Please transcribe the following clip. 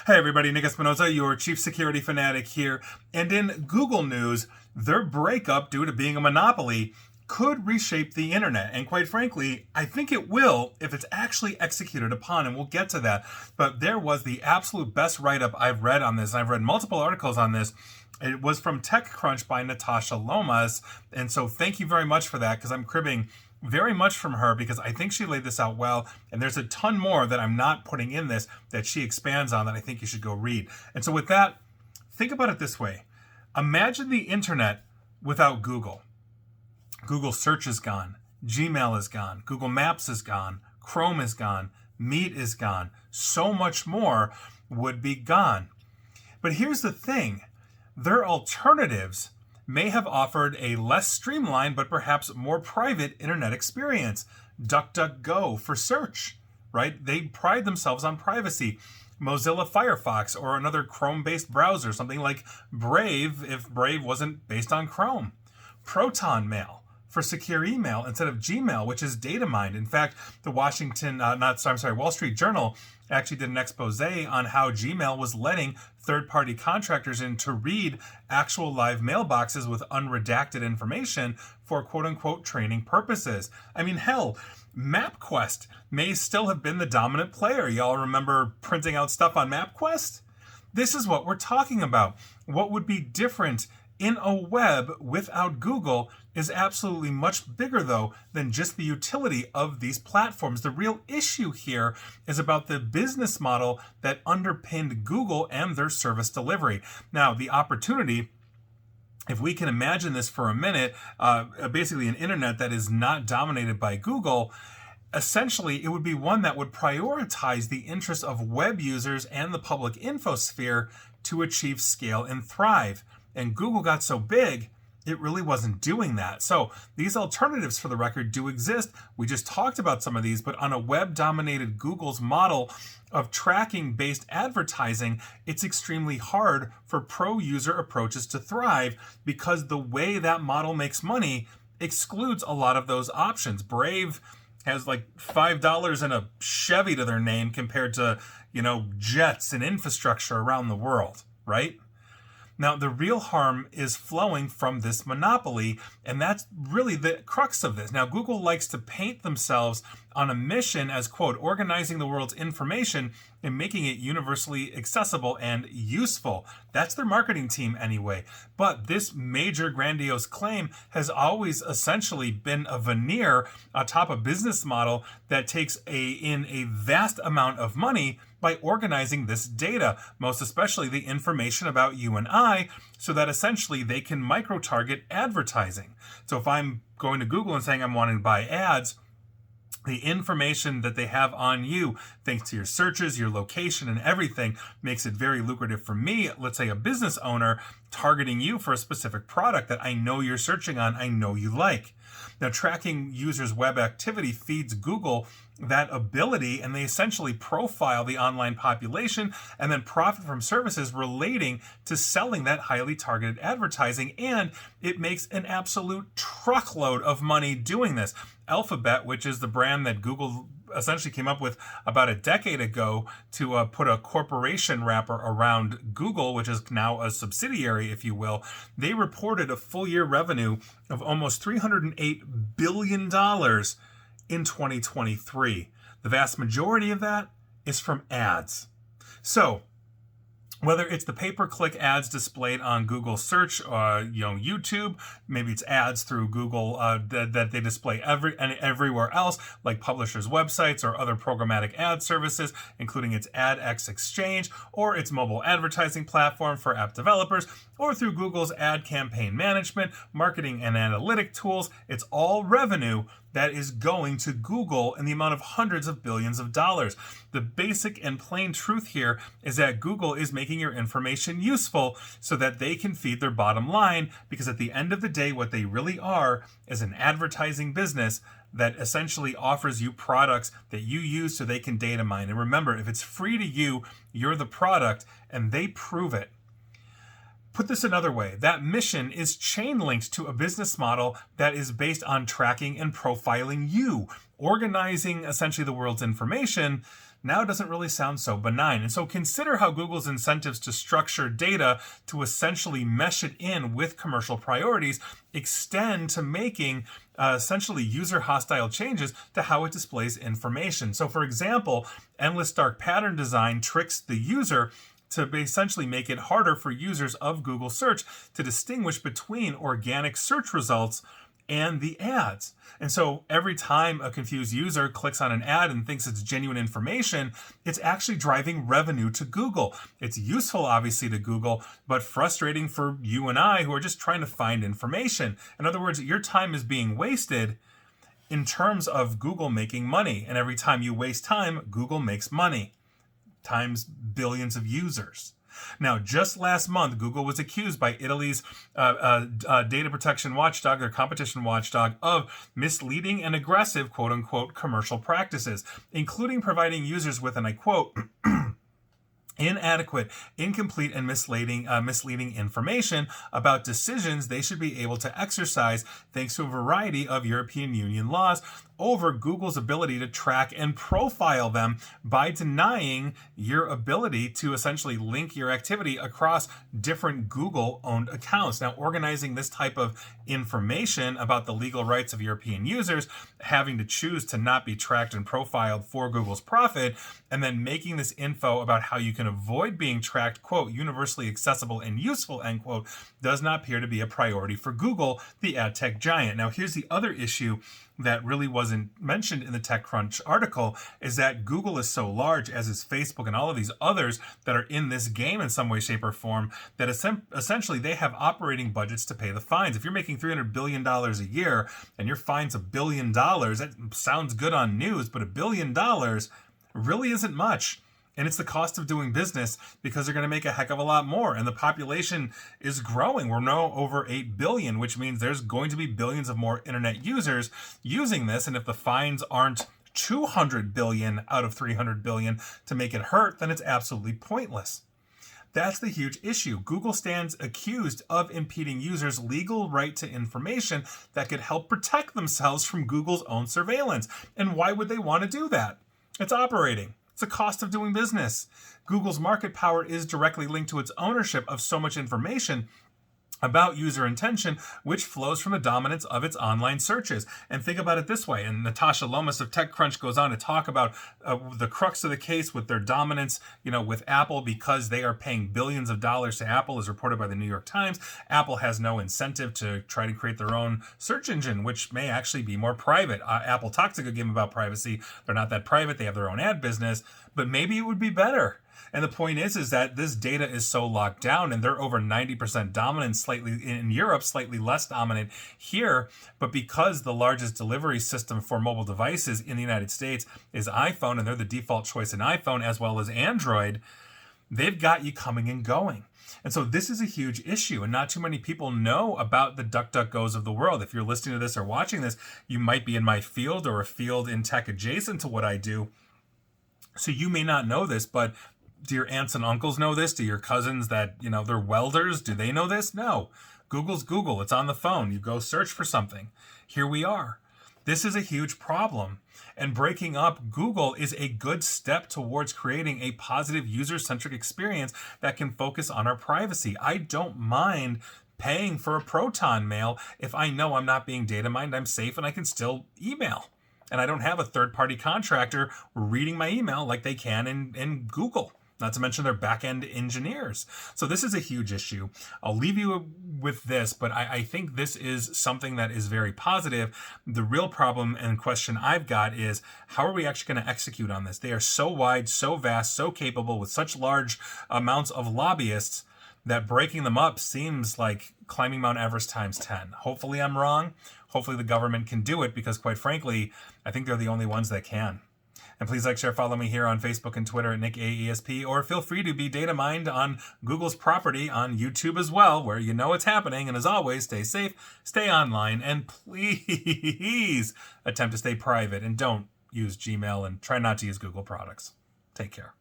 Hey everybody, Nick Espinoza, your chief security fanatic here. And in Google news, their breakup due to being a monopoly could reshape the internet. And quite frankly, I think it will if it's actually executed upon, and we'll get to that. But there was the absolute best write-up I've read on this. I've read multiple articles on this. It was from TechCrunch by Natasha Lomas. And so thank you very much for that, because I'm cribbing very much from her because I think she laid this out well, and there's a ton more that I'm not putting in this that she expands on that I think you should go read. And so with that, think about it this way. Imagine the internet without Google. Google search is gone. Gmail is gone. Google Maps is gone. Chrome is gone. Meet is gone. So much more would be gone. But here's the thing. Their alternatives may have offered a less streamlined but perhaps more private internet experience. DuckDuckGo for search, right? They pride themselves on privacy. Mozilla Firefox or another Chrome-based browser, something like Brave if Brave wasn't based on Chrome. Proton Mail for secure email instead of Gmail, which is data mined. In fact, the Wall Street Journal actually did an expose on how Gmail was letting third-party contractors in to read actual live mailboxes with unredacted information for quote-unquote training purposes. I mean, hell, MapQuest may still have been the dominant player. Y'all remember printing out stuff on MapQuest? This is what we're talking about. What would be different in a web without Google is absolutely much bigger, though, than just the utility of these platforms. The real issue here is about the business model that underpinned Google and their service delivery. Now, the opportunity, if we can imagine this for a minute, basically an internet that is not dominated by Google, essentially it would be one that would prioritize the interests of web users and the public infosphere to achieve scale and thrive. And Google got so big, it really wasn't doing that. So these alternatives, for the record, do exist. We just talked about some of these, but on a web-dominated Google's model of tracking-based advertising, it's extremely hard for pro-user approaches to thrive because the way that model makes money excludes a lot of those options. Brave has like $5 and a Chevy to their name compared to, jets and infrastructure around the world, right? Now, the real harm is flowing from this monopoly, and that's really the crux of this. Now, Google likes to paint themselves on a mission as, quote, organizing the world's information and making it universally accessible and useful. That's their marketing team anyway. But this major grandiose claim has always essentially been a veneer atop a business model that takes in a vast amount of money by organizing this data, most especially the information about you and I, so that essentially they can micro-target advertising. So if I'm going to Google and saying I'm wanting to buy ads, the information that they have on you, thanks to your searches, your location, and everything, makes it very lucrative for me, let's say a business owner, targeting you for a specific product that I know you're searching on, I know you like. Now, tracking users' web activity feeds Google that ability, and they essentially profile the online population and then profit from services relating to selling that highly targeted advertising, and it makes an absolute truckload of money doing this. Alphabet, which is the brand that Google essentially came up with about a decade ago to put a corporation wrapper around Google, which is now a subsidiary, if you will, they reported a full year revenue of almost $308 billion in 2023. The vast majority of that is from ads. So, whether it's the pay-per-click ads displayed on Google search, YouTube, maybe it's ads through Google that they display everywhere else, like publishers' websites or other programmatic ad services, including its AdX exchange or its mobile advertising platform for app developers, or through Google's ad campaign management, marketing, and analytic tools. It's all revenue that is going to Google in the amount of hundreds of billions of dollars. The basic and plain truth here is that Google is making your information useful so that they can feed their bottom line, because at the end of the day, what they really are is an advertising business that essentially offers you products that you use so they can data mine. And remember, if it's free to you, you're the product, and they prove it. Put this another way, that mission is chain linked to a business model that is based on tracking and profiling you, organizing essentially the world's information now doesn't really sound so benign. And so consider how Google's incentives to structure data to essentially mesh it in with commercial priorities extend to making essentially user hostile changes to how it displays information. So for example, endless dark pattern design tricks the user to essentially make it harder for users of Google search to distinguish between organic search results and the ads. And so every time a confused user clicks on an ad and thinks it's genuine information, it's actually driving revenue to Google. It's useful, obviously, to Google, but frustrating for you and I who are just trying to find information. In other words, your time is being wasted in terms of Google making money. And every time you waste time, Google makes money, times billions of users. Now, just last month, Google was accused by Italy's data protection watchdog, or competition watchdog, of misleading and aggressive, quote-unquote, commercial practices, including providing users with, and I quote, inadequate, incomplete, and misleading information about decisions they should be able to exercise thanks to a variety of European Union laws over Google's ability to track and profile them by denying your ability to essentially link your activity across different Google-owned accounts. Now, organizing this type of information about the legal rights of European users having to choose to not be tracked and profiled for Google's profit, and then making this info about how you can avoid being tracked, quote, universally accessible and useful, end quote, does not appear to be a priority for Google, the ad tech giant. Now, here's the other issue that really wasn't mentioned in the TechCrunch article, is that Google is so large, as is Facebook and all of these others that are in this game in some way, shape, or form, that essentially they have operating budgets to pay the fines. If you're making $300 billion a year and your fine's $1 billion, that sounds good on news, but $1 billion really isn't much. And it's the cost of doing business, because they're going to make a heck of a lot more. And the population is growing. We're now over 8 billion, which means there's going to be billions of more internet users using this. And if the fines aren't 200 billion out of 300 billion to make it hurt, then it's absolutely pointless. That's the huge issue. Google stands accused of impeding users' legal right to information that could help protect themselves from Google's own surveillance. And why would they want to do that? It's operating. It's the cost of doing business. Google's market power is directly linked to its ownership of so much information about user intention, which flows from the dominance of its online searches. And think about it this way, and Natasha Lomas of TechCrunch goes on to talk about the crux of the case with their dominance, with Apple, because they are paying billions of dollars to Apple, as reported by the New York Times. Apple has no incentive to try to create their own search engine, which may actually be more private. Apple talks a good game about privacy. They're not that private. They have their own ad business, but maybe it would be better. And the point is that this data is so locked down, and they're over 90% dominant, slightly in Europe, slightly less dominant here. But because the largest delivery system for mobile devices in the United States is iPhone, and they're the default choice in iPhone as well as Android, they've got you coming and going. And so this is a huge issue, and not too many people know about the DuckDuckGos of the world. If you're listening to this or watching this, you might be in my field or a field in tech adjacent to what I do. So you may not know this, but do your aunts and uncles know this? Do your cousins that, they're welders, do they know this? No. Google's Google. It's on the phone. You go search for something. Here we are. This is a huge problem. And breaking up Google is a good step towards creating a positive user-centric experience that can focus on our privacy. I don't mind paying for a Proton mail if I know I'm not being data mined, I'm safe, and I can still email. And I don't have a third-party contractor reading my email like they can in Google. Not to mention their back-end engineers. So this is a huge issue. I'll leave you with this, but I think this is something that is very positive. The real problem and question I've got is, how are we actually going to execute on this? They are so wide, so vast, so capable, with such large amounts of lobbyists, that breaking them up seems like climbing Mount Everest times 10. Hopefully I'm wrong. Hopefully the government can do it, because quite frankly, I think they're the only ones that can. And please like, share, follow me here on Facebook and Twitter at NickAESP, or feel free to be data mined on Google's property on YouTube as well, where you know it's happening. And as always, stay safe, stay online, and please attempt to stay private, and don't use Gmail, and try not to use Google products. Take care.